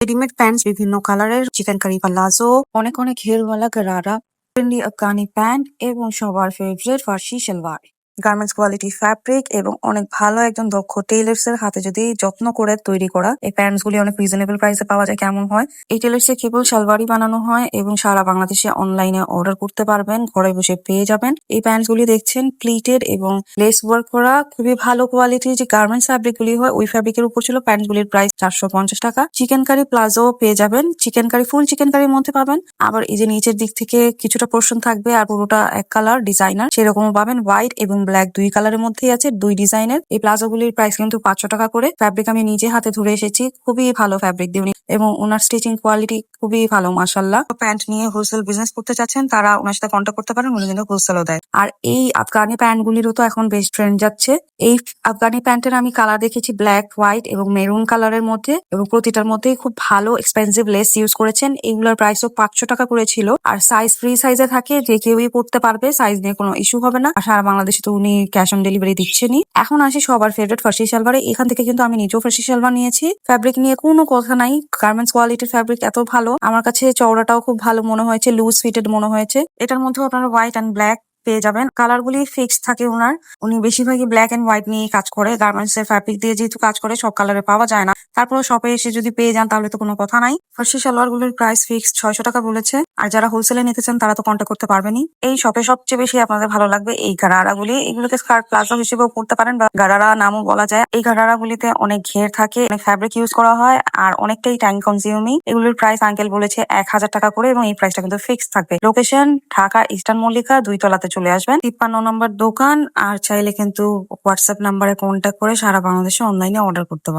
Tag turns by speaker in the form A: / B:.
A: Readymade pants বিভিন্ন কালারের, চিকেনকারি palazzo, অনেক অনেক ঘেরওয়ালা গারারা, ট্রেন্ডি আফগানি প্যান্ট এবং সবার ফেভারিট ফার্সি সালোয়ার। গার্মেন্টস কোয়ালিটি ফ্যাব্রিক এবং অনেক ভালো একজন দক্ষ টেইলার্স এর হাতে যদি যত্ন করে তৈরি করা এই প্যান্টস গুলি অনেক রিজনেবল প্রাইসে পাওয়া যায়। কেমন হয় এই টেইলার্স এ কেবল সালোয়ারই বানানো হয় এবং সারা বাংলাদেশে অনলাইনে অর্ডার করতে পারবেন, ঘরে বসে পেয়ে যাবেন। এই প্যান্টস গুলি দেখছেন প্লিটেড এবং লেস ওয়ার্ক করা, খুবই ভালো কোয়ালিটির যে গার্মেন্টস ফ্যাব্রিক গুলি হয় ওই ফ্যাব্রিকের উপর ছিল। প্যান্ট গুলির প্রাইস 450 টাকা। চিকেন কারি প্লাজো পেয়ে যাবেন, চিকেন কারি ফুল চিকেন কারির মধ্যে পাবেন। আবার এই যে নিচের দিক থেকে কিছুটা পোর্শন থাকবে আর পুরোটা এক কালার ডিজাইনার সেরকমও পাবেন। হোয়াইট এবং ব্ল্যাক দুই কালারের মধ্যেই আছে, দুই ডিজাইনের। এই প্লাজো গুলির প্রাইস কিন্তু 500 টাকা করে। ফ্যাব্রিক আমি নিজে হাতে ধরে এসেছি, খুবই ভালো ফ্যাব্রিক দিয়ে উনি, এবং ওনার স্টিচিং কোয়ালিটি খুবই ভালো মাশাআল্লাহ। প্যান্ট নিয়ে হোলসেল বিজনেস করতে চাচ্ছেন তারা ওনার সাথে কন্ট্যাক্ট করতে পারেন, উনি কিন্তু হোলসেলও দেয়। আর এই আফগানি প্যান্ট গুলিরও তো এখন বেশ ট্রেন্ড যাচ্ছে। এই আফগানি প্যান্টের আমি কালার দেখেছি ব্ল্যাক, হোয়াইট এবং মেরুন কালারের মধ্যে, এবং প্রতিটার মধ্যেই খুব ভালো এক্সপেন্সিভ লেস ইউজ করেছেন। এইগুলোর প্রাইসও 500 টাকা করে ছিল। আর সাইজ ফ্রি সাইজে থাকে, যে কেউই পড়তে পারবে, সাইজ নিয়ে কোনো ইস্যু হবে না। আর সারা বাংলাদেশে তো উনি ক্যাশ অন ডেলিভারি দিচ্ছেনই। এখন আসি সবার ফেভারিট ফার্সি সালোয়ারে। এখান থেকে কিন্তু আমি নিজেও ফার্সি সালোয়ার নিয়েছি। ফ্যাব্রিক নিয়ে কোনো কথা নাই, গার্মেন্টস কোয়ালিটির ফ্যাব্রিক এত ভালো, আমার কাছে চওড়াটাও খুব ভালো মনে হয়েছে, লুজ ফিটেড মনে হয়েছে। এটার মধ্যেও আপনারা হোয়াইট অ্যান্ড ব্ল্যাক পেয়ে যাবেন। কালার গুলি ফিক্স থাকে ওনার, উনি বেশিরভাগই ব্ল্যাক এন্ড হোয়াইট নিয়ে কাজ করে। গার্মেন্টস এর ফ্যাব্রিক দিয়ে যেহেতু কাজ করে সব কালারে পাওয়া যায় না, তারপরে শপে এসে যদি পেয়ে যান তাহলে তো কোনো কথা নাই। ফার্সি সালোয়ার গুলির প্রাইস ফিক্সড 600 টাকা বলেছে। আর যারা হোলসেলে নিতে চান তারা তো কন্ট্যাক্ট করতে পারবেনই। এই শপে সবচেয়ে বেশি আপনাদের ভালো লাগবে এই গারারা গুলি। এগুলোকে স্কার্ট প্লাজো হিসেবেও পড়তে পারেন বা গারারা নামও বলা যায়। এই গারারা গুলিতে অনেক ঘের থাকে, অনেক ফ্যাব্রিক ইউজ করা হয় আর অনেকটাই টাইম কনজিউমিং। এগুলোর প্রাইস আঙ্কেল বলেছে 1000 টাকা করে, এবং এই প্রাইসটা কিন্তু ফিক্সড থাকবে। লোকেশন ঢাকা ইস্টার্ন মল্লিকা 2 তলাতে চলে আসবেন, 53 নম্বর দোকান। আর চাইলে কিন্তু হোয়াটসঅ্যাপ নাম্বারে কন্ট্যাক্ট করে সারা বাংলাদেশে অনলাইনে অর্ডার করতে পারেন।